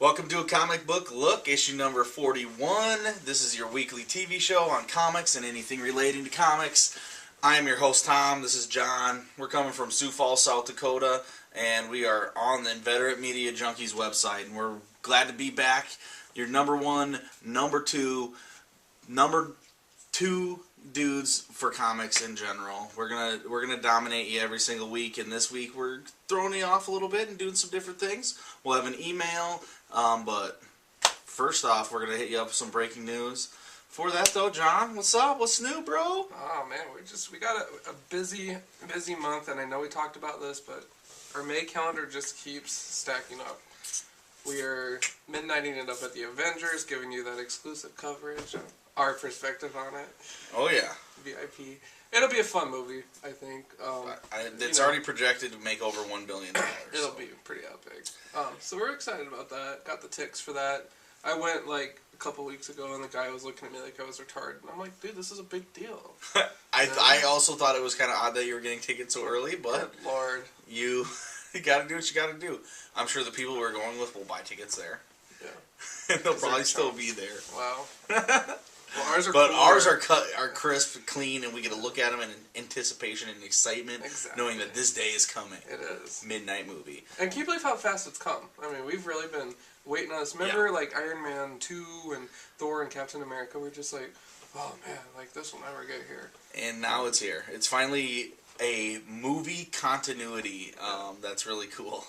Welcome to A Comic Book Look, issue number 41. This is your weekly TV show on comics and anything relating to comics. I am your host, Tom. This is John. We're coming from Sioux Falls, South Dakota, and we are on the Inveterate Media Junkies website, and we're glad to be back. Your number two dudes for comics in general. We're gonna dominate you every single week, and this week we're throwing you off a little bit and doing some different things. We'll have an email, but first off, we're gonna hit you up with some breaking news. Before that, though, John, what's up? What's new, bro? Oh man, we got a busy month, and I know we talked about this, but our May calendar just keeps stacking up. We are midnighting it up at the Avengers, giving you that exclusive coverage, and our perspective on it. Oh yeah, VIP. It'll be a fun movie, I think. It's already projected to make over $1 billion. It'll be pretty epic. So we're excited about that. Got the ticks for that. I went like a couple weeks ago, and the guy was looking at me like I was retarded. And I'm like, dude, this is a big deal. I also thought it was kind of odd that you were getting tickets so early, but good Lord, you got to do what you got to do. I'm sure the people we're going with will buy tickets there. Yeah, they'll probably still be there. Wow. Well, ours are ours are crisp, clean, and we get to look at them in anticipation and excitement, knowing that this day is coming. It is. Midnight movie. And can you believe how fast it's come? I mean, we've really been waiting on this. Remember, like, Iron Man 2 and Thor and Captain America? We're just like, oh, man, like, this will never get here. And now it's here. It's finally a movie continuity that's really cool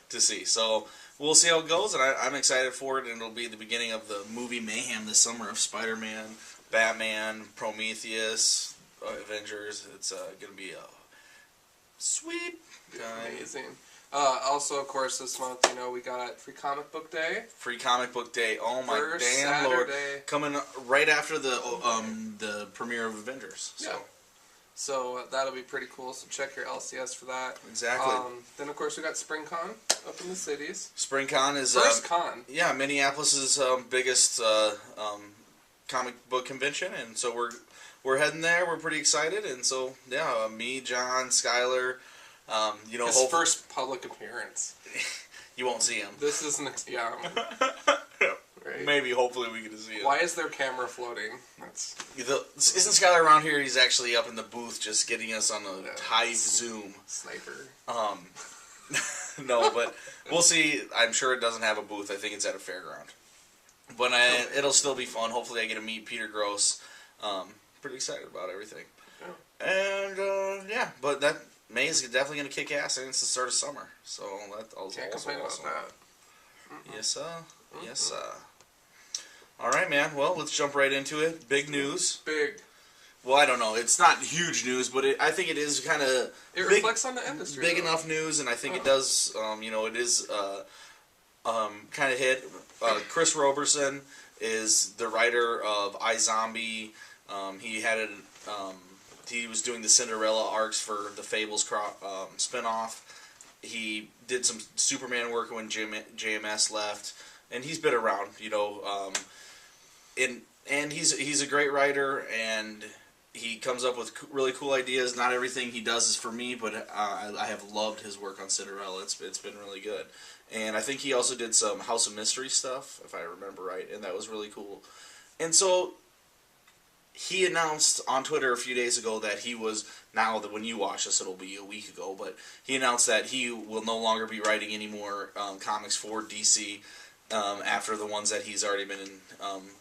to see. So we'll see how it goes, and I'm excited for it, and it'll be the beginning of the movie mayhem this summer of Spider-Man, Batman, Prometheus, Avengers. It's going to be a sweet time. Amazing. Also, of course, this month, we got Free Comic Book Day. Free Comic Book Day. Oh my First damn Saturday. Lord! Coming right after the premiere of Avengers. So. Yeah. So that'll be pretty cool. So check your LCS for that. Exactly. Then of course we got SpringCon up in the cities. SpringCon is first con. Yeah, Minneapolis's biggest comic book convention, and so we're heading there. We're pretty excited, and so yeah, me, John, Skyler. His first public appearance. You won't see him. This isn't. Yeah. Right. Maybe, hopefully, we get to see him. Why is their camera floating? Isn't Skyler around here? He's actually up in the booth, just getting us on a high zoom. Sniper. No, but we'll see. I'm sure it doesn't have a booth. I think it's at a fairground. But it'll still be fun. Hopefully, I get to meet Peter Gross. Pretty excited about everything. Yeah. And but that May is definitely going to kick ass, and it's the start of summer. So that's also complain about awesome. that. Yes, sir. Yes, sir. All right, man. Well, let's jump right into it. Big news. Big. Well, I don't know. It's not huge news, but I think it is kind of... It reflects on the industry. Big enough news, and I think it does, it is kind of hit. Chris Roberson is the writer of iZombie. He was doing the Cinderella arcs for the Fables spinoff. He did some Superman work when JMS left. And he's been around, and he's a great writer, and he comes up with really cool ideas. Not everything he does is for me, but I have loved his work on Cinderella. It's been really good, and I think he also did some House of Mystery stuff, if I remember right, and that was really cool. And so he announced on Twitter a few days ago that he was, now that when you watch this it'll be a week ago, but he announced that he will no longer be writing any more comics for DC. After the ones that he's already been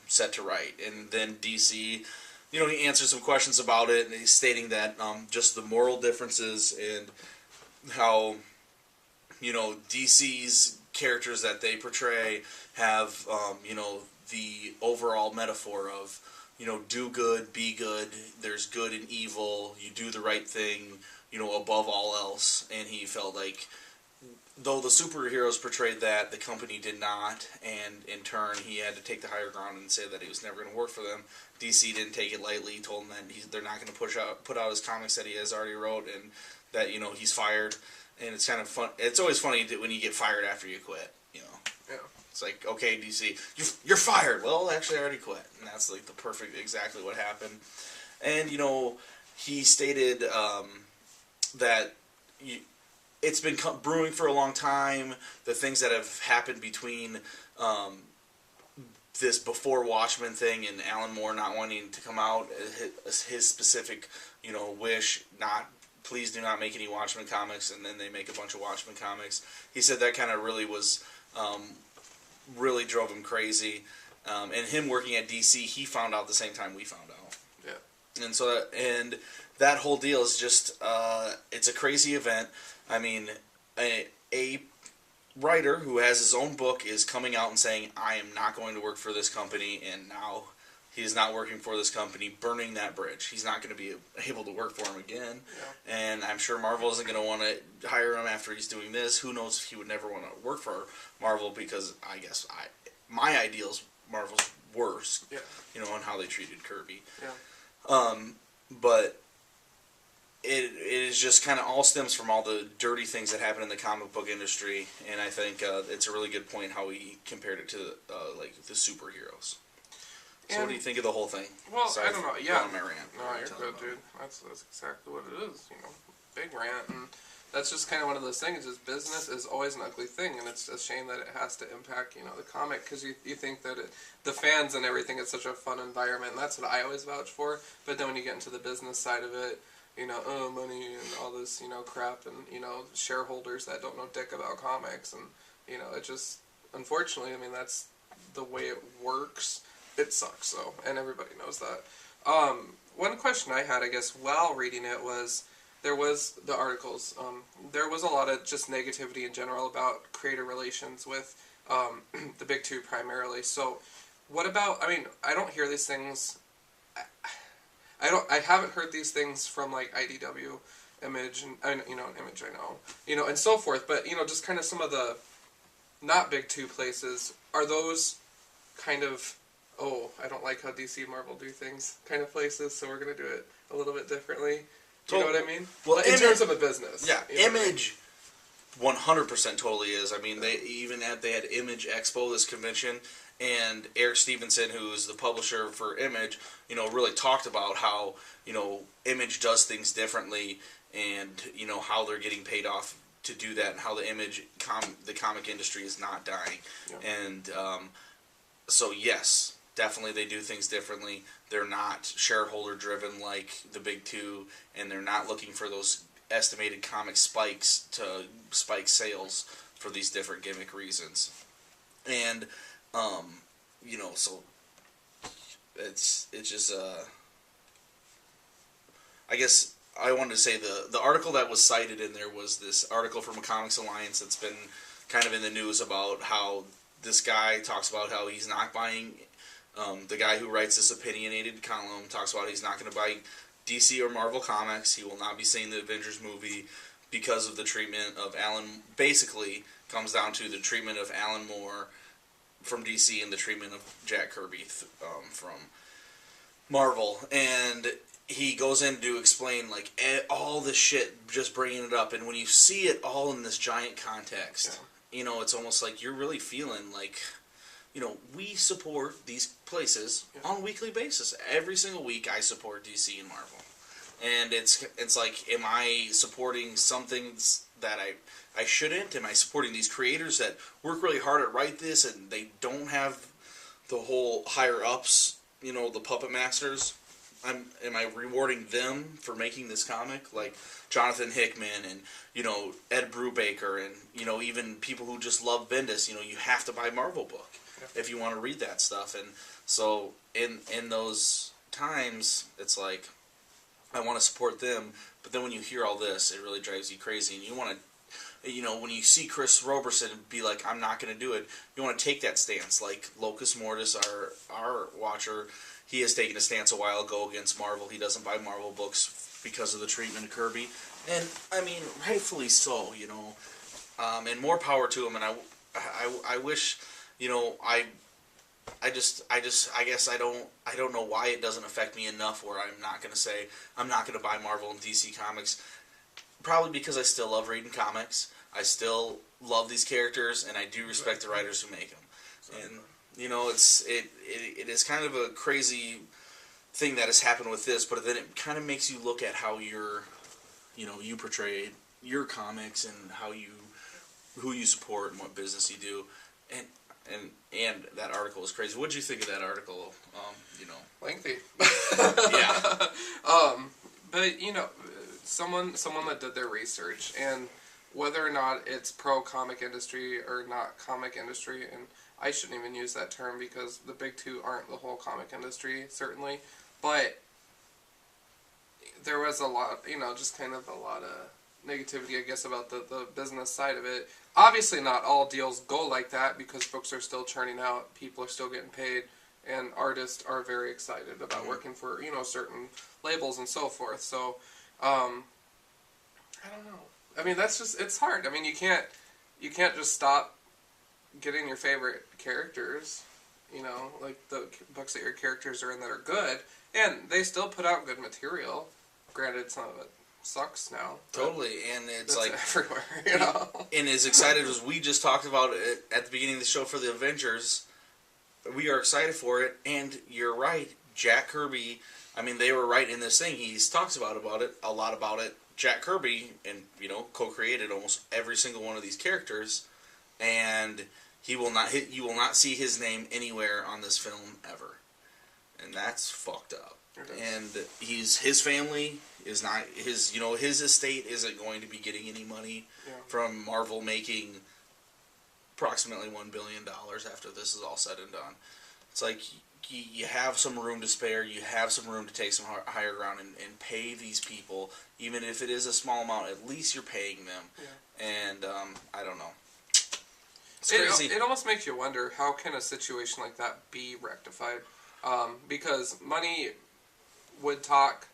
set to write. And then DC, he answered some questions about it, and he's stating that just the moral differences and how, DC's characters that they portray have, the overall metaphor of, do good, be good, there's good and evil, you do the right thing, above all else. And he felt like, though the superheroes portrayed that, the company did not, and in turn he had to take the higher ground and say that he was never going to work for them. DC didn't take it lightly. He told him that they're not going to put out his comics that he has already wrote, and that he's fired. And it's kind of fun. It's always funny when you get fired after you quit. Yeah. It's like, okay, DC, you're fired. Well, actually, I already quit, and that's like exactly what happened. And he stated that it's been brewing for a long time. The things that have happened between this before Watchmen thing and Alan Moore not wanting to come out, his specific, wish, please do not make any Watchmen comics, and then they make a bunch of Watchmen comics. He said that kind of really was, really drove him crazy. And him working at DC, he found out the same time we found out. Yeah. And so that whole deal is just, it's a crazy event. I mean, a writer who has his own book is coming out and saying, I am not going to work for this company, and now he is not working for this company, burning that bridge. He's not going to be able to work for him again. Yeah. And I'm sure Marvel isn't going to want to hire him after he's doing this. Who knows if he would never want to work for Marvel, because I guess my ideals, Marvel's worse, on how they treated Kirby. Yeah. But it is just kind of all stems from all the dirty things that happen in the comic book industry, and I think it's a really good point how he compared it to like the superheroes. So what do you think of the whole thing? Well, Sorry, I don't know. Yeah. My rant. No, you're good, dude. That's exactly what it is. Big rant, and that's just kind of one of those things. Is business is always an ugly thing, and it's a shame that it has to impact the comic, because you think that the fans and everything, it's such a fun environment, and that's what I always vouch for. But then when you get into the business side of it, money and all this crap, and shareholders that don't know dick about comics, and it just, unfortunately, I mean, that's the way it works. It sucks, though, and everybody knows that. One question I had, I guess, while reading it was, there was the articles. There was a lot of just negativity in general about creator relations with the big two primarily. So, what about? I mean, I don't hear these things. I haven't heard these things from like IDW, Image, and Image I know, and so forth. But just kind of some of the not big two places. Are those kind of, oh, I don't like how DC and Marvel do things kind of places, so we're going to do it a little bit differently. Do you know what I mean? Well, in terms of a business. Yeah, Image 100% totally is. I mean, they had Image Expo, this convention, and Eric Stevenson, who is the publisher for Image, really talked about how, Image does things differently, and, how they're getting paid off to do that, and how the the comic industry is not dying. Yeah. And so, yes, definitely they do things differently. They're not shareholder driven like the big two, and they're not looking for those estimated comic spikes to spike sales for these different gimmick reasons. And so it's just I guess I wanted to say the article that was cited in there was this article from a Comics Alliance that's been kind of in the news about how this guy talks about how he's not buying. The guy who writes this opinionated column talks about he's not going to buy DC or Marvel comics. He will not be seeing the Avengers movie because of the treatment of Alan. Basically, comes down to the treatment of Alan Moore from DC and the treatment of Jack Kirby from Marvel. And he goes in to explain like all this shit, just bringing it up. And when you see it all in this giant context, it's almost like you're really feeling like, we support these places on a weekly basis. Every single week I support DC and Marvel. And it's like, am I supporting some things that I shouldn't? Am I supporting these creators that work really hard at write this and they don't have the whole higher ups, the puppet masters? Am I rewarding them for making this comic? Like Jonathan Hickman and, Ed Brubaker and, even people who just love Bendis, you have to buy Marvel book if you want to read that stuff. And so in those times, it's like, I want to support them, but then when you hear all this, it really drives you crazy, and you want to, when you see Chris Roberson be like, I'm not going to do it, you want to take that stance. Like Locus Mortis, our watcher, he has taken a stance a while ago against Marvel. He doesn't buy Marvel books because of the treatment of Kirby, and I mean, rightfully so, and more power to him. And I wish, I guess I don't know why it doesn't affect me enough where I'm not going to say I'm not going to buy Marvel and DC comics. Probably because I still love reading comics. I still love these characters, and I do respect the writers who make them. And it is kind of a crazy thing that has happened with this, but then it kind of makes you look at how you portray your comics and who you support and what business you do, and that article is crazy. What did you think of that article? Lengthy. Yeah. But someone that did their research, and whether or not it's pro comic industry or not comic industry, and I shouldn't even use that term because the big two aren't the whole comic industry, certainly, but there was a lot, just kind of a lot of negativity, I guess, about the business side of it. Obviously not all deals go like that because books are still churning out, people are still getting paid, and artists are very excited about working for, certain labels and so forth. So, I don't know. I mean, it's hard. I mean, you can't just stop getting your favorite characters, like the books that your characters are in that are good, and they still put out good material. Granted, some of it sucks now. Totally, and it's like everywhere, And as excited as we just talked about it at the beginning of the show for the Avengers, we are excited for it, and you're right, Jack Kirby, I mean, they were right in this thing. He's talks about it, a lot about it. Jack Kirby, and co-created almost every single one of these characters, and you will not see his name anywhere on this film ever, and that's fucked up. And his family is not his estate isn't going to be getting any money from Marvel making approximately $1 billion after this is all said and done. It's like you have some room to spare, you have some room to take some higher ground and pay these people, even if it is a small amount. At least you're paying them. And I don't know. It's crazy. It almost makes you wonder, how can a situation like that be rectified? Because money would talk,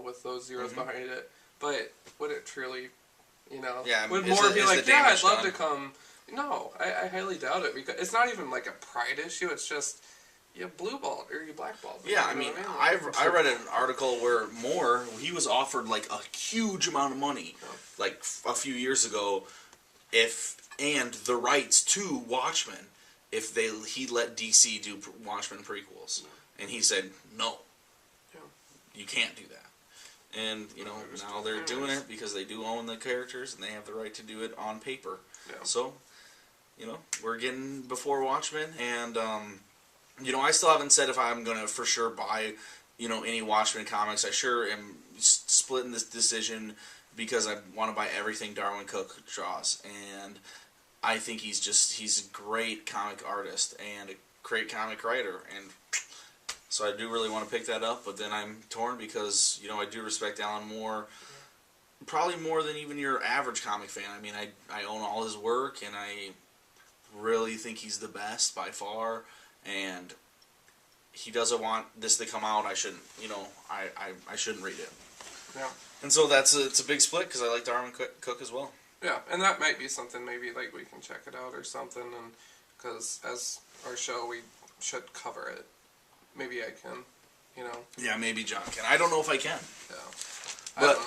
with those zeros behind it, but would it truly, would more be like, yeah, I'd love to come. No, I highly doubt it, because it's not even like a pride issue. It's just you blue-balled or you blackballed. Yeah, I mean, I read an article where he was offered like a huge amount of money, like a few years ago, and the rights to Watchmen, if he let DC do Watchmen prequels, and he said no. You can't do that. And, now they're doing it because they do own the characters and they have the right to do it on paper. Yeah. So, we're getting before Watchmen, and, I still haven't said if I'm going to for sure buy, any Watchmen comics. I sure am splitting this decision because I want to buy everything Darwin Cook draws. And I think he's a great comic artist and a great comic writer, and so I do really want to pick that up, but then I'm torn because, I do respect Alan Moore, probably more than even your average comic fan. I mean, I own all his work, and I really think he's the best by far, and he doesn't want this to come out. I shouldn't, I shouldn't read it. Yeah. And so it's a big split because I like Darwin Cook as well. Yeah, and that might be something maybe like we can check it out or something, and because as our show we should cover it. Maybe I can, Yeah, maybe John can. I don't know if I can. Yeah. But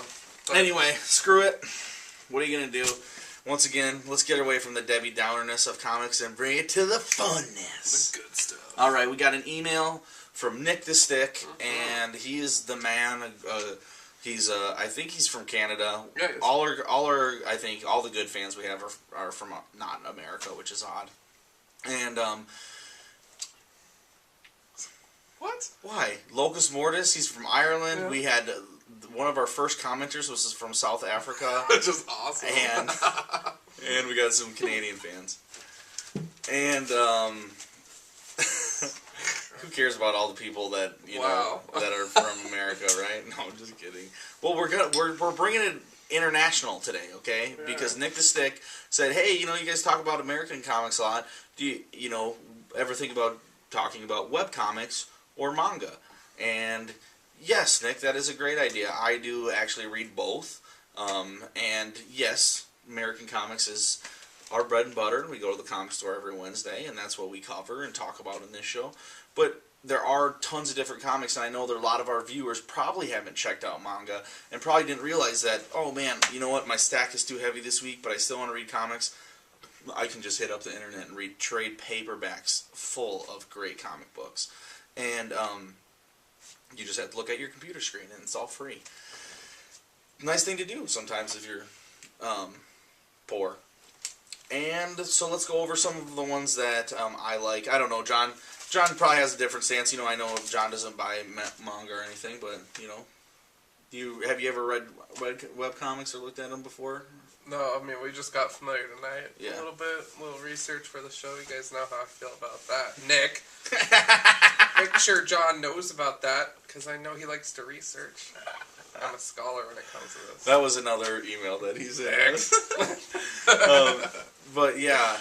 anyway, screw it. What are you going to do? Once again, let's get away from the Debbie Downerness of comics and bring it to the funness. The good stuff. All right, we got an email from Nick the Stick, and he is the man. I think he's from Canada. Yeah, I think all the good fans we have are from not America, which is odd. And what? Why? Locus Mortis, he's from Ireland. Yeah. We had one of our first commenters was from South Africa. Which is awesome. And we got some Canadian fans. And who cares about all the people that that are from America, right? No, I'm just kidding. Well, we're bringing it international today, okay? Yeah. Because Nick the Stick said, "Hey, you guys talk about American comics a lot. Do you ever think about talking about webcomics or manga?" And yes, Nick, that is a great idea. I do actually read both. And yes, American comics is our bread and butter. We go to the comic store every Wednesday, and that's what we cover and talk about in this show. But there are tons of different comics, and I know that a lot of our viewers probably haven't checked out manga and probably didn't realize that, oh man, you know what, my stack is too heavy this week, but I still want to read comics. I can just hit up the internet and read trade paperbacks full of great comic books. And you just have to look at your computer screen, and it's all free. nice thing to do sometimes if you're poor. And so let's go over some of the ones that I like. I don't know, John probably has a different stance. I know John doesn't buy manga or anything, but have you ever read web comics or looked at them before? No, I mean, we just got familiar tonight. Yeah. A little research for the show. You guys know how I feel about that. Nick. Make sure John knows about that, because I know he likes to research. I'm a scholar when it comes to this. That was another email that he sent. But yeah,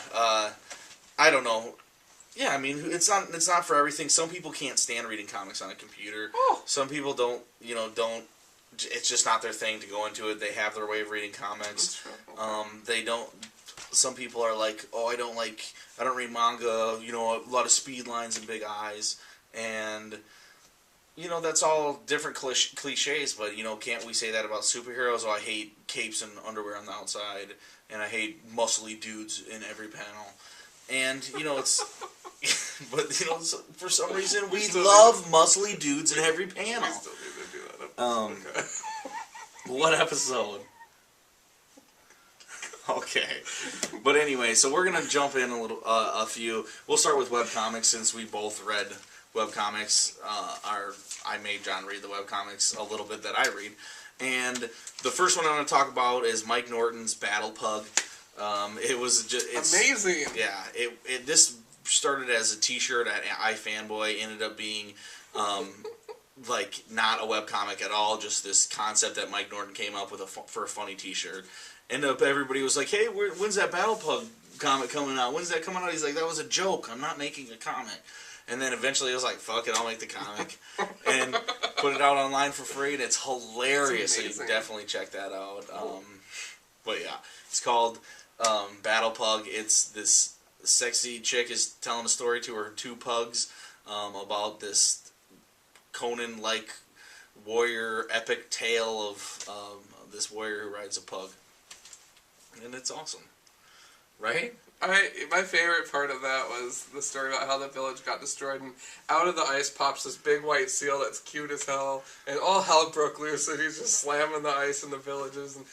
I don't know. Yeah, I mean, it's not for everything. Some people can't stand reading comics on a computer. Oh. Some people don't. It's just not their thing to go into it. They have their way of reading comics. They don't. Some people are like, oh, I don't read manga. A lot of speed lines and big eyes, and that's all different cliches. But can't we say that about superheroes? Oh, I hate capes and underwear on the outside, and I hate muscly dudes in every panel. And it's, but for some reason we love muscly dudes in every panel. We still need to do that episode. What episode? Okay, but anyway, so we're gonna jump in a few. We'll start with webcomics since we both read webcomics. I made John read the webcomics a little bit that I read, and the first one I'm going to talk about is Mike Norton's Battle Pug. It was just amazing. Yeah, this started as a T-shirt at iFanboy, ended up being not a webcomic at all, just this concept that Mike Norton came up with for a funny T-shirt. Everybody was like, "Hey, when's that Battle Pug comic coming out? When's that coming out?" He's like, "That was a joke. I'm not making a comic." And then eventually I was like, fuck it, I'll make the comic. And put it out online for free, and it's hilarious. So you can definitely check that out. But yeah, it's called Battle Pug. It's this sexy chick is telling a story to her two pugs about this Conan-like warrior epic tale of this warrior who rides a pug. And it's awesome. Right? My favorite part of that was the story about how the village got destroyed, and out of the ice pops this big white seal that's cute as hell, and all hell broke loose, and he's just slamming the ice in the villages, and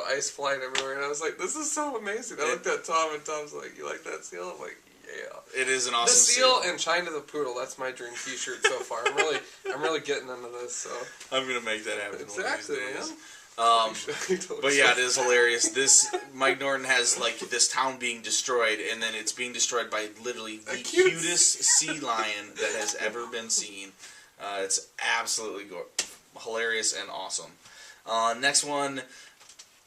ice flying everywhere, and I was like, this is so amazing. I looked at Tom, and Tom's like, you like that seal? I'm like, yeah. It is an awesome the seal and China the Poodle, that's my dream T-shirt so far. I'm really getting into this, so. I'm going to make that happen. Exactly, man. But yeah, it is hilarious. This Mike Norton has this town being destroyed, and then it's being destroyed by literally the cutest sea lion that has ever been seen. It's absolutely hilarious and awesome. Next one,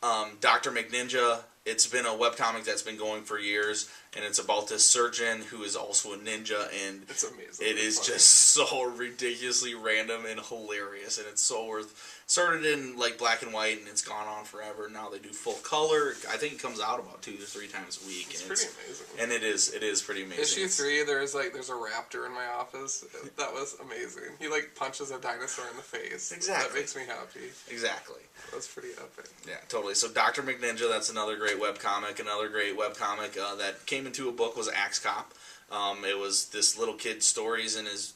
Dr. McNinja. It's been a webcomic that's been going for years, and it's about this surgeon who is also a ninja, and it's amazing. It is just so ridiculously random and hilarious, and it's so worth. Started in black and white, and it's gone on forever. Now they do full color. I think it comes out about 2 to 3 times a week. It's pretty amazing. And it is pretty amazing. Issue 3, there's a raptor in my office. That was amazing. He punches a dinosaur in the face. Exactly. That makes me happy. Exactly. That's pretty epic. Yeah, totally. So Dr. McNinja, that's another great webcomic. Another great webcomic that came into a book was Axe Cop. It was this little kid's stories, and his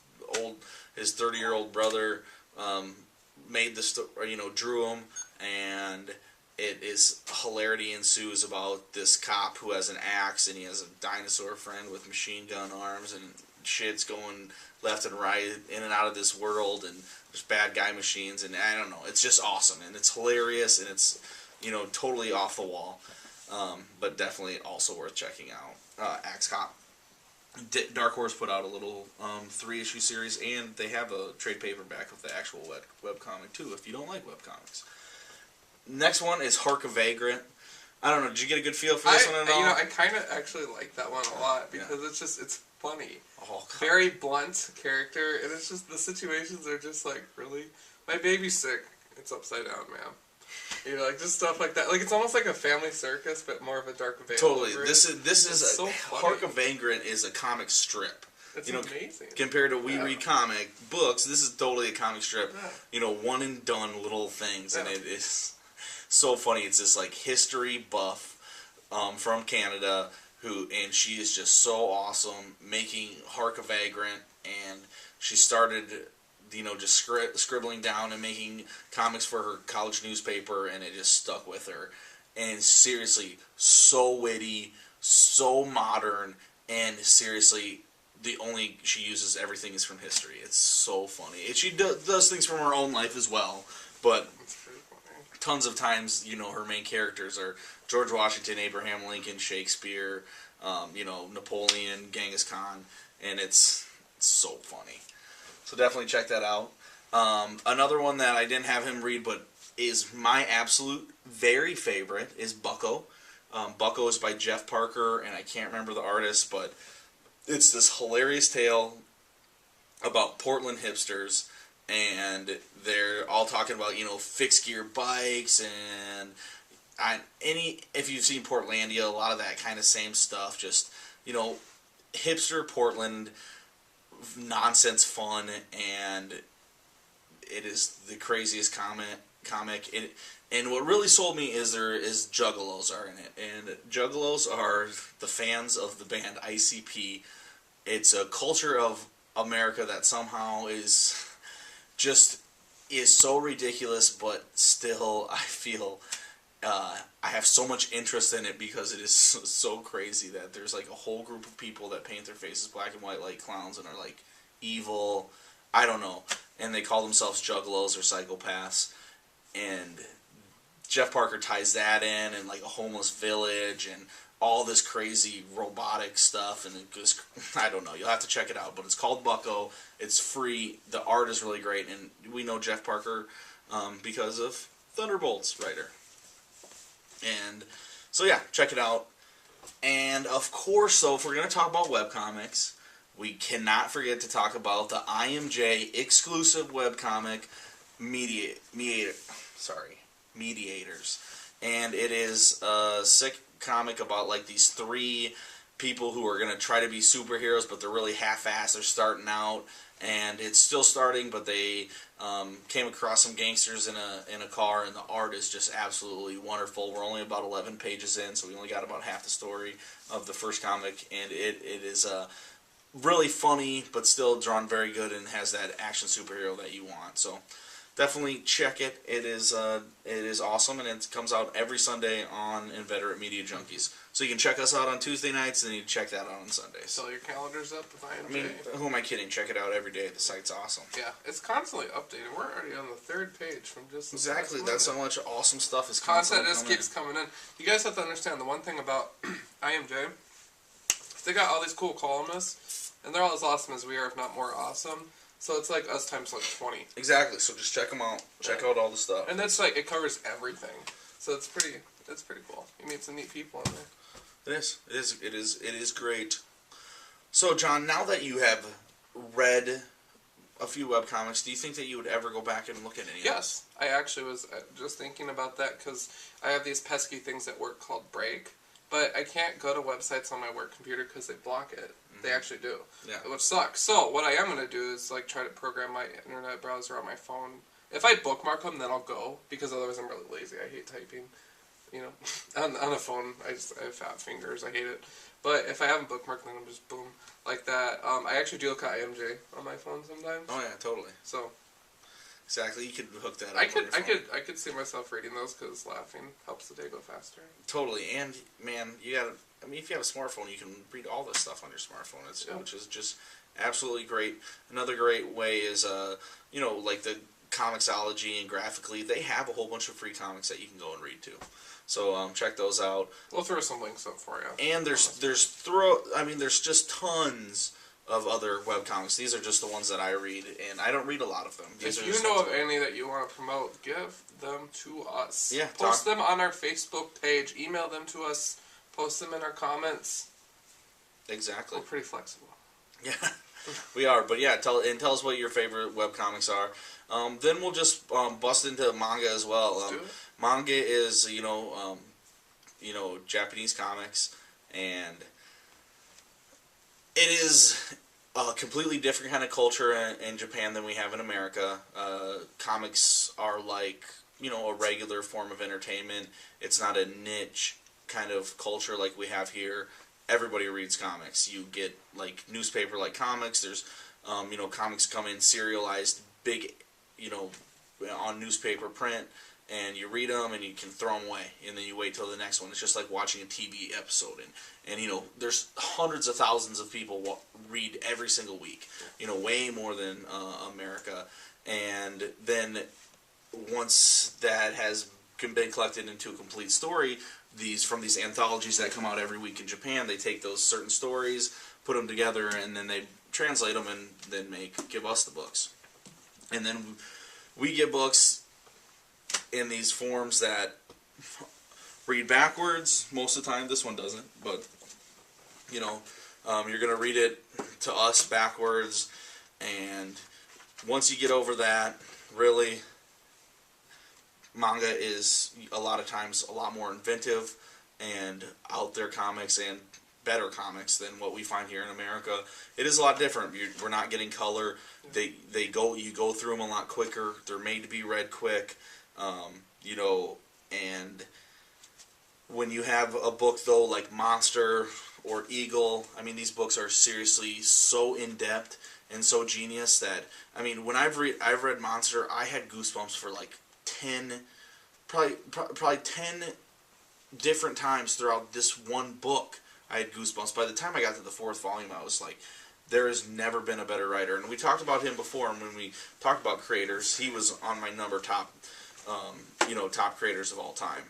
30-year-old brother made the drew him, and it is hilarity ensues about this cop who has an axe, and he has a dinosaur friend with machine gun arms, and shit's going left and right in and out of this world, and there's bad guy machines, and I don't know, it's just awesome, and it's hilarious, and it's totally off the wall, but definitely also worth checking out. Axe Cop. Dark Horse put out a little 3-issue series, and they have a trade paperback of the actual webcomic too, if you don't like webcomics. Next one is Hark a Vagrant. I don't know, did you get a good feel for this one at all? I kind of actually like that one a lot, because it's funny. Oh, very blunt character, and it's just, the situations are just really, my baby's sick, it's upside down, ma'am. Just stuff like that. It's almost like a family circus, but more of a dark veil. Totally. This is so Hark a Vagrant is a comic strip. It's amazing. Compared to we read comic books, this is totally a comic strip. Yeah. One and done little things, and it is so funny. It's this history buff from Canada and she is just so awesome making Hark a Vagrant, and she started just scribbling down and making comics for her college newspaper, and it just stuck with her. And seriously, so witty, so modern, and seriously, she uses everything is from history. It's so funny. She does things from her own life as well, but tons of times, her main characters are George Washington, Abraham Lincoln, Shakespeare, Napoleon, Genghis Khan, and it's so funny. So definitely check that out. Another one that I didn't have him read, but is my absolute very favorite, is Bucko. Bucko is by Jeff Parker, and I can't remember the artist, but it's this hilarious tale about Portland hipsters, and they're all talking about, fixed gear bikes, and if you've seen Portlandia, a lot of that kind of same stuff, just, hipster Portland nonsense fun, and it is the craziest comic. And what really sold me is Juggalos are in it, and Juggalos are the fans of the band ICP. It's a culture of America that somehow is so ridiculous, but still I feel I have so much interest in it because it is so crazy that there's like a whole group of people that paint their faces black and white like clowns and are like evil, I don't know, and they call themselves Juggalos or psychopaths, and Jeff Parker ties that in, and like a homeless village and all this crazy robotic stuff, and it goes, I don't know, you'll have to check it out, but it's called Bucko. It's free. The art is really great, and we know Jeff Parker because of Thunderbolts writer. And so yeah, check it out. And of course, so if we're going to talk about webcomics, we cannot forget to talk about the IMJ exclusive webcomic Mediators. And it is a sick comic about like these three people who are going to try to be superheroes, but they're really half-assed. They're starting out, and it's still starting, but they came across some gangsters in a car, and the art is just absolutely wonderful. We're only about 11 pages in, so we only got about half the story of the first comic, and it is really funny, but still drawn very good, and has that action superhero that you want. So definitely check it. It is awesome, and it comes out every Sunday on Inveterate Media Junkies. So you can check us out on Tuesday nights, and then you can check that out on Sundays. Fill your calendars up with IMJ. I mean, who am I kidding? Check it out every day. The site's awesome. Yeah, it's constantly updated. We're already on the third page from just exactly. That's how much awesome stuff is content just keeps coming in. You guys have to understand the one thing about IMJ. They got all these cool columnists, and they're all as awesome as we are, if not more awesome. So it's like us times like 20. Exactly. So just check them out. Check out all the stuff. And that's like, it covers everything. So it's pretty cool. You meet some neat people in there. It is great. So John, now that you have read a few webcomics, do you think that you would ever go back and look at any of Yes. I actually was just thinking about that because I have these pesky things at work called Break. But I can't go to websites on my work computer because they block it. Mm-hmm. They actually do. Yeah. Which sucks. So what I am going to do is like try to program my internet browser on my phone. If I bookmark them, then I'll go, because otherwise I'm really lazy. I hate typing. On a phone, I have fat fingers. I hate it. But if I haven't bookmarked, then I'm just boom, like that. I actually do look at IMJ on my phone sometimes. Oh yeah, totally. So. Exactly, you could hook that up. I could see myself reading those because laughing helps the day go faster. Totally, and man, you gotta. I mean, if you have a smartphone, you can read all this stuff on your smartphone. Which is just absolutely great. Another great way is, like the Comixology and Graphically, they have a whole bunch of free comics that you can go and read too. So check those out. We'll throw some links up for you. And there's just tons of other webcomics. These are just the ones that I read, and I don't read a lot of them. If you know of any that you want to promote, give them to us. Yeah, post them on our Facebook page, email them to us, post them in our comments. Exactly. We're pretty flexible. Yeah, we are. But yeah, tell us what your favorite webcomics are. Then we'll just bust into manga as well. Let's do it. Manga is Japanese comics, and it is a completely different kind of culture in Japan than we have in America. Comics are like, a regular form of entertainment. It's not a niche kind of culture like we have here. Everybody reads comics. You get like newspaper-like comics. There's, comics come in serialized big, you know, on newspaper print, and you read them and you can throw them away, and then you wait till the next one. It's just like watching a TV episode, and you know, there's hundreds of thousands of people read every single week, you know, way more than America. And then once that has been collected into a complete story, from these anthologies that come out every week in Japan, they take those certain stories, put them together, and then they translate them and then give us the books. And then we get books in these forms that read backwards most of the time. This one doesn't, but you know, you're going to read it to us backwards, and once you get over that, really, manga is a lot of times a lot more inventive and out there comics and better comics than what we find here in America. It is a lot different. We're not getting color. You go through them a lot quicker. They're made to be read quick. You know, and when you have a book though like Monster or Eagle, I mean, these books are seriously so in depth and so genius that, I mean, when I've read Monster, I had goosebumps for like 10, probably 10 different times throughout this one book. I had goosebumps. By the time I got to the 4th volume, I was like, there has never been a better writer. And we talked about him before, and when we talked about creators, he was on my top, top creators of all time.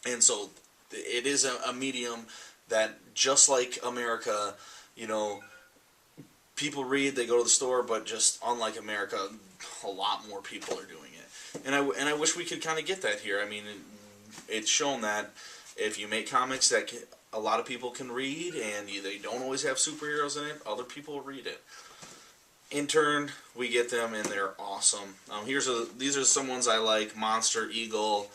And so it is a medium that, just like America, you know, people read, they go to the store, but just unlike America, a lot more people are doing it. And I wish we could kind of get that here. I mean, it's shown that if you make comics that a lot of people can read, and they don't always have superheroes in it, other people read it. In turn, we get them, and they're awesome. These are some ones I like: Monster, Eagle.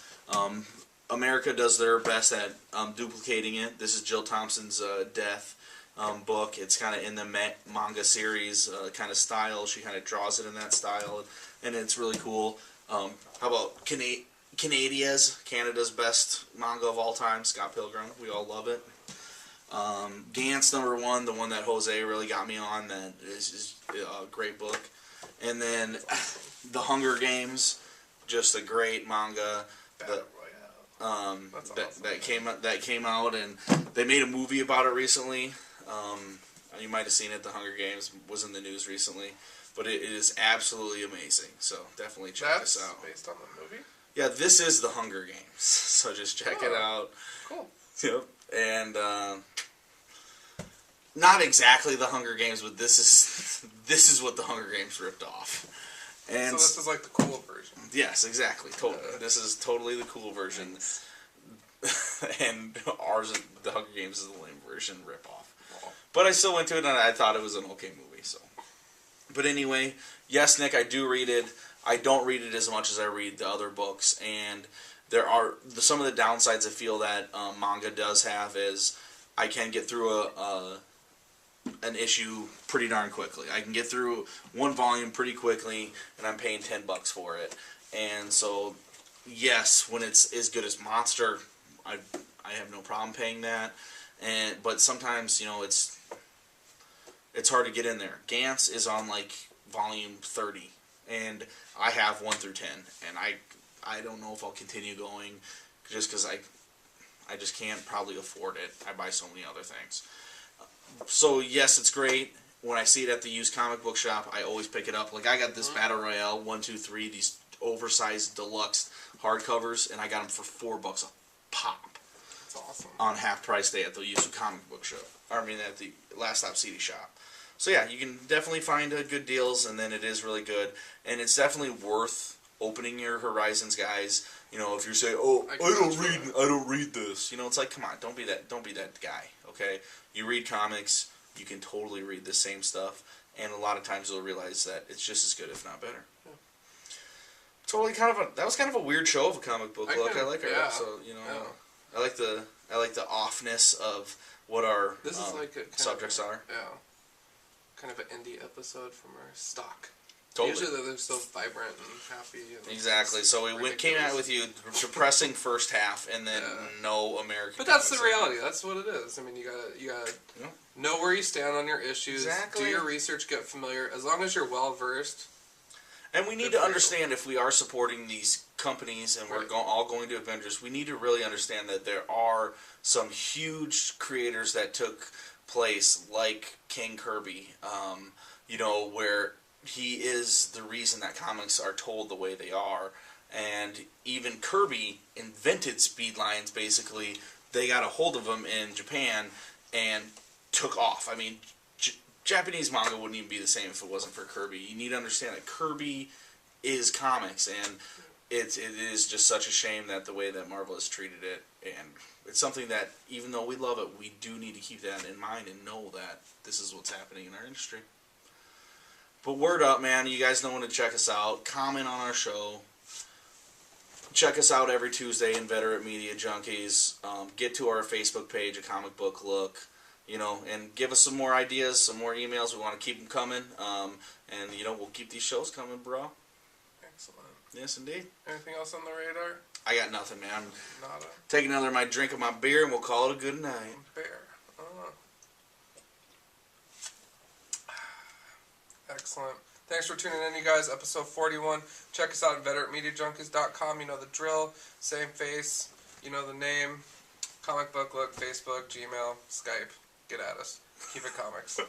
America does their best at duplicating it. This is Jill Thompson's Death book. It's kind of in the manga series kind of style. She kind of draws it in that style, and it's really cool. How about Canada's best manga of all time, Scott Pilgrim. We all love it. Gantz #1, the one that Jose really got me on. That is a great book. And then The Hunger Games, just a great manga. That came out, and they made a movie about it recently. You might have seen it. The Hunger Games was in the news recently, but it is absolutely amazing. So definitely check this out. Based on the movie? Yeah, this is The Hunger Games. So just check it out. Cool. Yep. And not exactly The Hunger Games, but this is what The Hunger Games ripped off. And so this is like the cool version. Yes, exactly. Totally. This is totally the cool version. And ours, The Hunger Games, is the lame version ripoff. Oh. But I still went to it, and I thought it was an okay movie. So, but anyway, yes, Nick, I do read it. I don't read it as much as I read the other books, and there are some of the downsides I feel that manga does have is I can get through an issue pretty darn quickly. I can get through one volume pretty quickly, and I'm paying $10 for it. And so, yes, when it's as good as Monster, I have no problem paying that. But sometimes, you know, it's hard to get in there. Gantz is on like volume 30, and I have 1 through 10, and I don't know if I'll continue going, just because I just can't probably afford it. I buy so many other things. So yes, it's great. When I see it at the used comic book shop, I always pick it up. Like, I got this Battle Royale 1, 2, 3, these oversized deluxe hardcovers, and I got them for $4 a pop. That's awesome. On half price day at the used comic book shop. I mean, at the Last Stop CD shop. So yeah, you can definitely find good deals, and then it is really good, and it's definitely worth opening your horizons, guys. You know, if you say, "Oh, I don't read this," you know, it's like, come on, don't be that guy. Okay, you read comics, you can totally read the same stuff, and a lot of times you'll realize that it's just as good, if not better. Yeah. Totally, that was kind of a weird show of a comic book look. I like our episode. You know, I like the offness of what our subjects are. Yeah. Kind of an indie episode from our stock. Totally. Usually they're so vibrant and happy. And exactly. So we came out with you depressing first half, and then no American. But that's the reality. That's what it is. I mean, you gotta know where you stand on your issues. Exactly. Do your research. Get familiar. As long as you're well versed. And we need to understand, if we are supporting these companies and we're all going to Avengers, we need to really understand that there are some huge creators that took place, like King Kirby, where he is the reason that comics are told the way they are. And even Kirby invented speed lines, basically. They got a hold of them in Japan and took off. I mean, Japanese manga wouldn't even be the same if it wasn't for Kirby. You need to understand that Kirby is comics, and it is just such a shame that the way that Marvel has treated it, and it's something that, even though we love it, we do need to keep that in mind and know that this is what's happening in our industry. But word up, man. You guys know when to check us out. Comment on our show. Check us out every Tuesday, Inveterate Media Junkies. Get to our Facebook page, A Comic Book Look. And give us some more ideas, some more emails. We want to keep them coming. And we'll keep these shows coming, bro. Excellent. Yes, indeed. Anything else on the radar? I got nothing, man. Nada. Take another of my drink of my beer, and we'll call it a good night. Bear. Excellent. Thanks for tuning in, you guys. Episode 41. Check us out at VeterateMediaJunkies.com. You know the drill. Same face. You know the name. Comic Book Look, Facebook, Gmail, Skype. Get at us. Keep it comics.